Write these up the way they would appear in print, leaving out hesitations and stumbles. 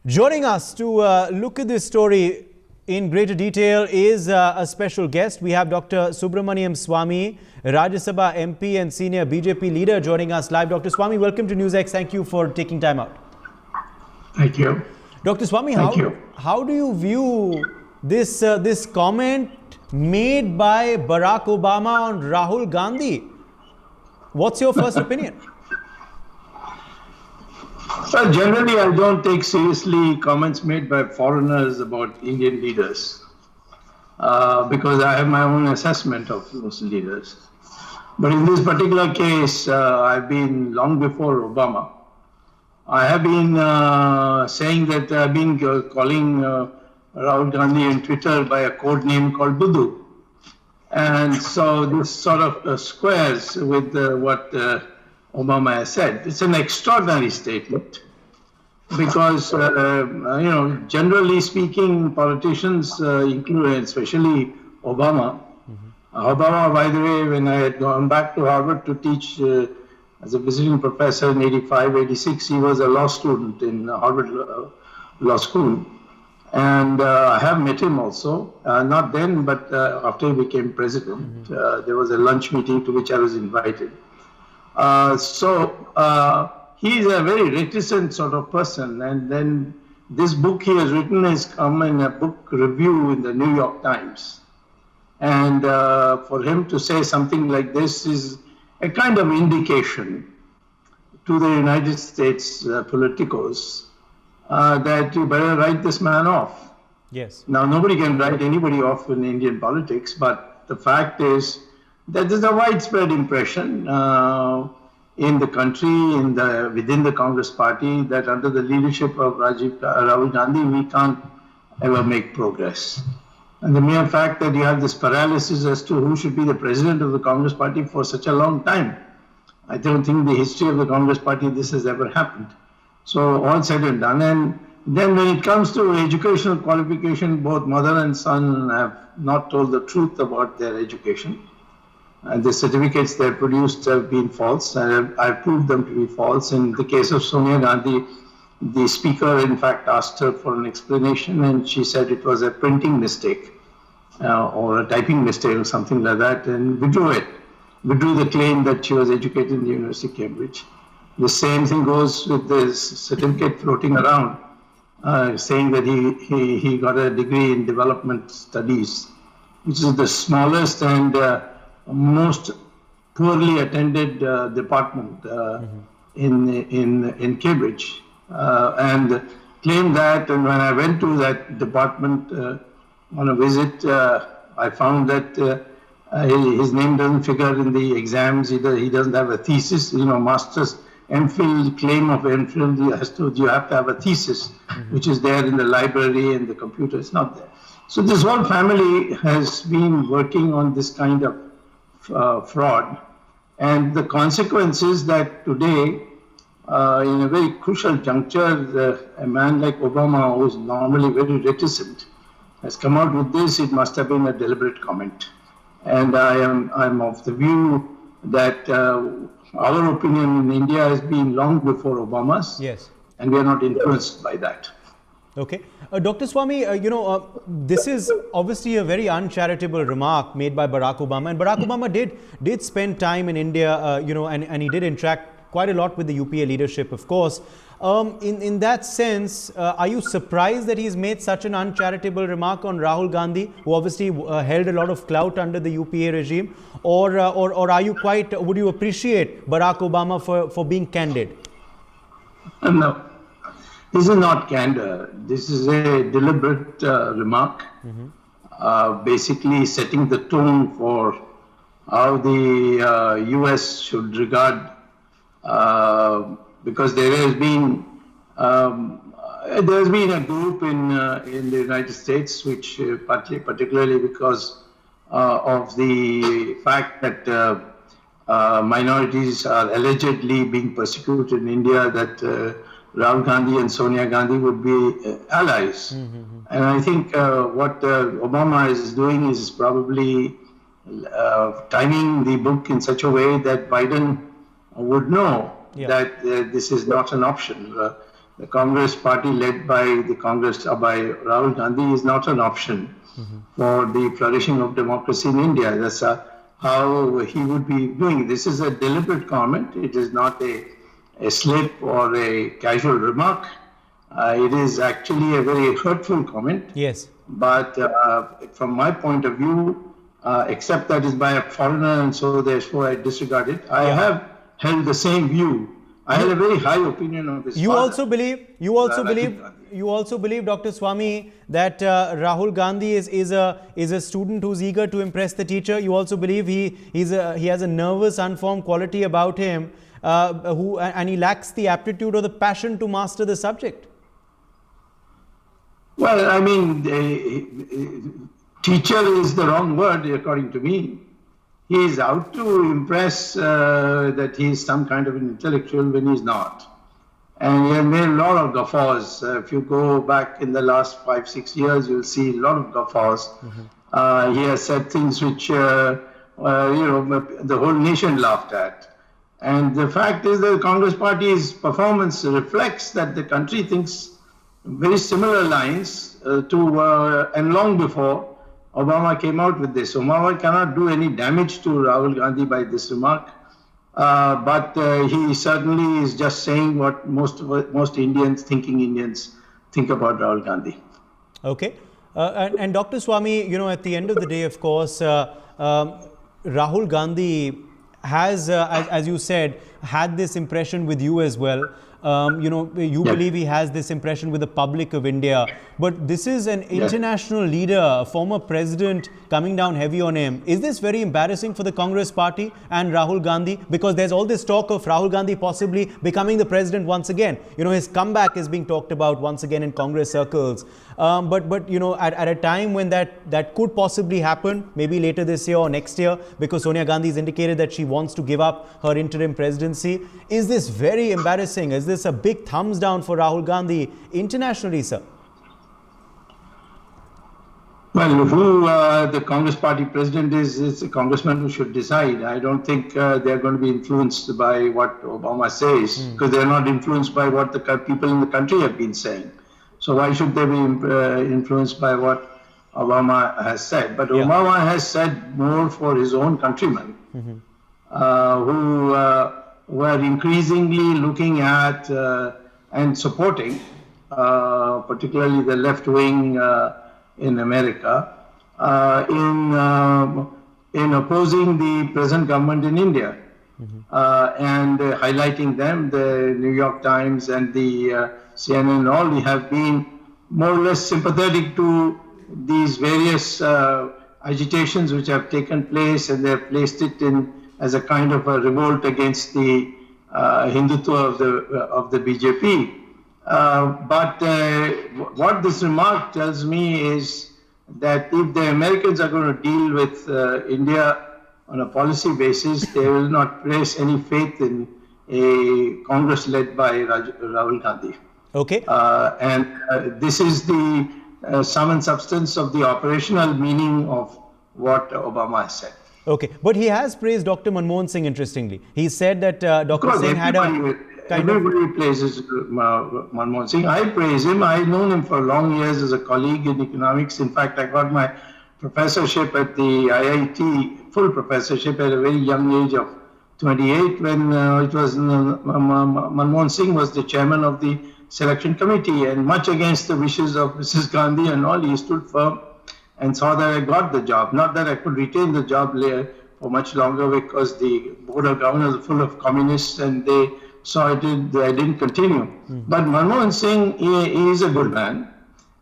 Joining us to look at this story in greater detail is a special guest. We have Dr. Subramannian Swamy, Rajya Sabha MP and senior BJP leader, joining us live. Dr. Swamy, welcome to NewsX. Thank you for taking time out. Thank you. Dr. Swamy, how do you view this comment made by Barack Obama on Rahul Gandhi? What's your first opinion? Well, generally, I don't take seriously comments made by foreigners about Indian leaders because I have my own assessment of those leaders. But in this particular case, I've been long before Obama. I have been saying that I've been calling Rahul Gandhi on Twitter by a code name called Buddhu. And so this sort of squares with what Obama has said. It's an extraordinary statement because, generally speaking, politicians, including especially Obama. Obama, by the way, when I had gone back to Harvard to teach as a visiting professor in 85, 86, he was a law student in Harvard Law School. And I have met him also, not then, but after he became president. There was a lunch meeting to which I was invited. He's a very reticent sort of person, and then this book he has written has come in a book review in the New York Times. And for him to say something like this is a kind of indication to the United States politicos that you better write this man off. Yes. Now, nobody can write anybody off in Indian politics, but the fact is that there's a widespread impression in the country, within the Congress party, that under the leadership of Rahul Gandhi, we can't ever make progress. And the mere fact that you have this paralysis as to who should be the president of the Congress party for such a long time, I don't think in the history of the Congress party this has ever happened. So all said and done. And then when it comes to educational qualification, both mother and son have not told the truth about their education. And the certificates they produced have been false. I've proved them to be false. In the case of Sonia Gandhi, the speaker in fact asked her for an explanation, and she said it was a printing mistake or a typing mistake or something like that, and withdrew the claim that she was educated in the University of Cambridge. The same thing goes with this certificate floating around, saying that he got a degree in development studies, which is the smallest and most poorly attended department in Cambridge, and claimed that. And when I went to that department on a visit, I found that his name doesn't figure in the exams. He doesn't have a thesis. Master's MPhil, claim of MPhil, you have to have a thesis, which is there in the library and the computer. It's not there. So this whole family has been working on this kind of fraud, and the consequence is that today, in a very crucial juncture, a man like Obama, who is normally very reticent, has come out with this. It must have been a deliberate comment, and I'm of the view that our opinion in India has been long before Obama's. Yes, and we are not influenced by that. Okay. Dr. Swamy, this is obviously a very uncharitable remark made by Barack Obama. And Barack Obama did spend time in India, and he did interact quite a lot with the UPA leadership, of course. In that sense, are you surprised that he's made such an uncharitable remark on Rahul Gandhi, who obviously held a lot of clout under the UPA regime? Or are you would you appreciate Barack Obama for being candid? No. This is not candor. This is a deliberate remark, basically setting the tone for how the US should regard, because there has been a group in the United States, which particularly because of the fact that minorities are allegedly being persecuted in India, that Rahul Gandhi and Sonia Gandhi would be allies. And I think what Obama is doing is probably timing the book in such a way that Biden would know that this is not an option. the Congress party led by by Rahul Gandhi is not an option for the flourishing of democracy in India. That's how he would be doing. This is a deliberate comment. It is not a slip or a casual remark. It is actually a very hurtful comment. Yes. But from my point of view, except that is by a foreigner, and so therefore I disregard it. I have held the same view. I had a very high opinion of his You father. you also believe, Dr. Swamy, that Rahul Gandhi is a student who's eager to impress the teacher. You also believe he has a nervous, unformed quality about him, and he lacks the aptitude or the passion to master the subject. Well, I mean, teacher is the wrong word, according to me. He is out to impress that he is some kind of an intellectual when he's not. And he has made a lot of guffaws. If you go back in the last 5-6 years, you'll see a lot of guffaws. He has said things which, the whole nation laughed at. And the fact is that the Congress Party's performance reflects that the country thinks very similar lines and long before Obama came out with this. Obama cannot do any damage to Rahul Gandhi by this remark, but he certainly is just saying what most thinking Indians think about Rahul Gandhi. Okay. And Dr. Swamy, at the end of the day, of course, Rahul Gandhi has, as you said, had this impression with you as well. You believe he has this impression with the public of India. But this is an international leader, a former president coming down heavy on him. Is this very embarrassing for the Congress party and Rahul Gandhi? Because there's all this talk of Rahul Gandhi possibly becoming the president once again. His comeback is being talked about once again in Congress circles. But at a time when that could possibly happen, maybe later this year or next year, because Sonia Gandhi has indicated that she wants to give up her interim presidency. Is this very embarrassing? Is this a big thumbs down for Rahul Gandhi internationally, sir? Well, who the Congress party president is a congressman who should decide. I don't think they're going to be influenced by what Obama says, because they're not influenced by what the people in the country have been saying. So why should they be influenced by what Obama has said? But Obama has said more for his own countrymen, who are increasingly looking at and supporting, particularly the left wing in America, in opposing the present government in India, and highlighting them. The New York Times and the CNN all have been more or less sympathetic to these various agitations which have taken place, and they have placed it in as a kind of a revolt against the Hindutva of the BJP. But what this remark tells me is that if the Americans are going to deal with India on a policy basis, they will not place any faith in a Congress led by Rahul Gandhi. Okay. And this is the sum and substance of the operational meaning of what Obama has said. Okay, but he has praised Dr. Manmohan Singh, interestingly. He said that Dr. Singh had a... Everybody praises Manmohan Singh. I praise him. I've known him for long years as a colleague in economics. In fact, I got my professorship at the IIT, full professorship at a very young age of 28, when it was Manmohan Singh was the chairman of the selection committee, and much against the wishes of Mrs. Gandhi and all, he stood firm and saw that I got the job. Not that I could retain the job for much longer, because the board of governors are full of communists and they saw I didn't continue. But Manmohan Singh, he is a good man,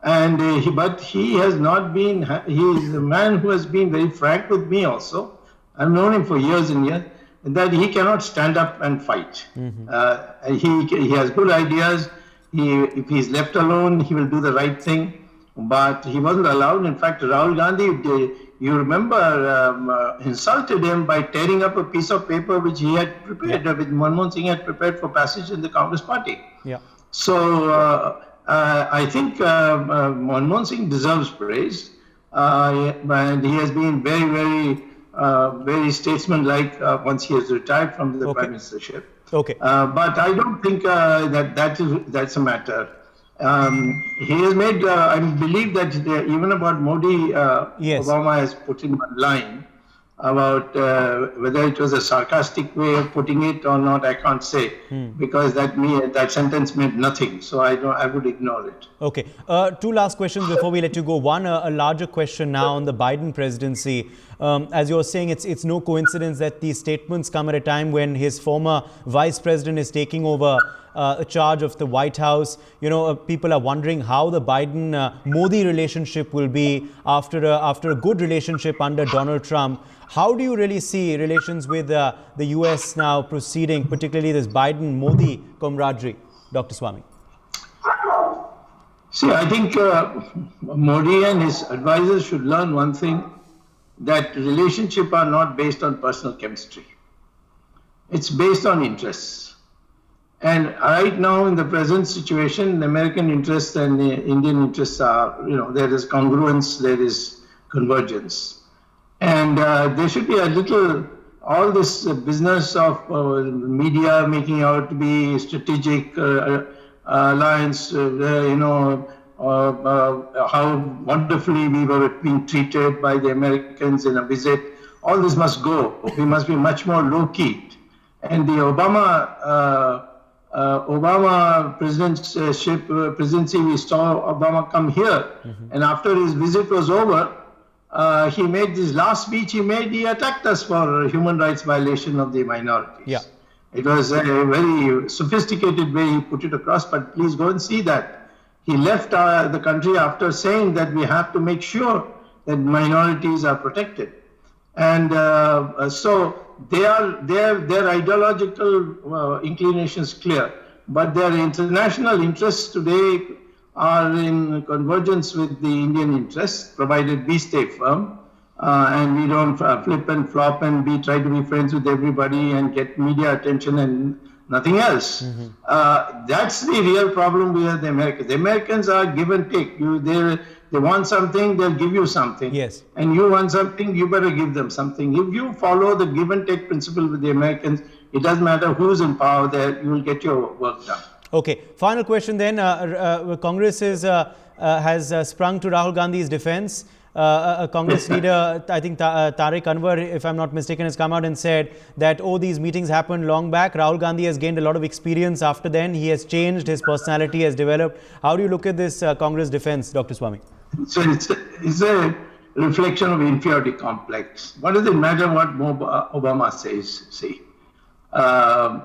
and he has not been. He is a man who has been very frank with me also. I've known him for years and years. That he cannot stand up and fight. He has good ideas. If he's left alone, he will do the right thing. But he wasn't allowed. In fact, Rahul Gandhi, you remember, insulted him by tearing up a piece of paper which he had prepared, which Manmohan Singh had prepared for passage in the Congress party. Yeah. So I think Manmohan Singh deserves praise, and he has been very, very, very statesmanlike once he has retired from the prime ministership. Okay. But I don't think that's a matter. He has made, I believe that even about Modi, Yes. Obama has put in one line about whether it was a sarcastic way of putting it or not, I can't say, because that sentence meant nothing. So I would ignore it. Okay. Two last questions before we let you go. One, a larger question now on the Biden presidency. As you're saying, it's no coincidence that these statements come at a time when his former vice president is taking over a charge of the White House. People are wondering how the Biden-Modi relationship will be after a good relationship under Donald Trump. How do you really see relations with the US now proceeding, particularly this Biden-Modi camaraderie, Dr. Swamy? See, I think Modi and his advisors should learn one thing, that relationships are not based on personal chemistry. It's based on interests. And right now, in the present situation, the American interests and the Indian interests are, there is congruence, there is convergence. And there should be a little, all this business of media making out to be strategic alliance, how wonderfully we were being treated by the Americans in a visit. All this must go. We must be much more low-key. And the Obama presidency, we saw Obama come here. And after his visit was over, he made this last speech he attacked us for human rights violation of the minorities. Yeah. It was a very sophisticated way he put it across, but please go and see that. He left the country after saying that we have to make sure that minorities are protected. And so their ideological inclinations clear, but their international interests today are in convergence with the Indian interests, provided we stay firm and we don't flip and flop and try to be friends with everybody and get media attention and nothing else. That's the real problem with the Americans. The Americans are give and take. They want something, they'll give you something. Yes. And you want something, you better give them something. If you follow the give and take principle with the Americans, it doesn't matter who's in power there, you will get your work done. Okay. Final question then. Congress has sprung to Rahul Gandhi's defense. A Congress leader, I think Tariq Anwar, if I'm not mistaken, has come out and said that, these meetings happened long back. Rahul Gandhi has gained a lot of experience after then. He has changed, his personality has developed. How do you look at this Congress defense, Dr. Swamy? So it's a reflection of inferiority complex. What does it matter what Obama says? See, I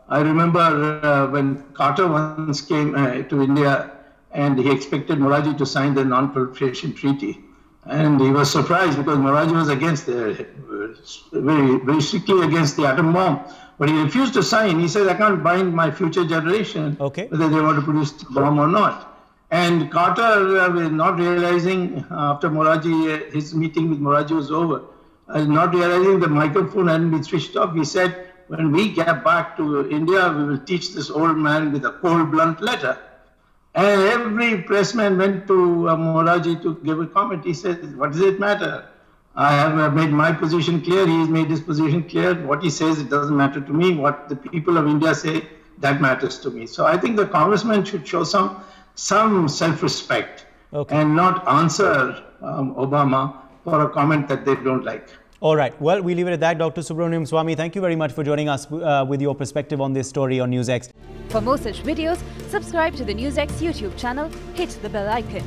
remember when Carter once came to India, and he expected Morarji to sign the non-proliferation treaty, and he was surprised because Morarji was against very, very strictly against the atom bomb. But he refused to sign. He said, "I can't bind my future generation whether they want to produce the bomb or not." And Carter, not realizing after Morarji, his meeting with Morarji was over, not realizing the microphone hadn't been switched off, he said, "When we get back to India, we will teach this old man with a cold, blunt letter." And every pressman went to Morarji to give a comment. He said, "What does it matter? I have made my position clear. He's made his position clear. What he says, it doesn't matter to me. What the people of India say, that matters to me." So I think the congressman should show some self-respect and not answer Obama for a comment that they don't like. All right. Well, we leave it at that. Dr. Subramannian Swamy, thank you very much for joining us with your perspective on this story on NewsX. For more such videos, subscribe to the NewsX YouTube channel, hit the bell icon.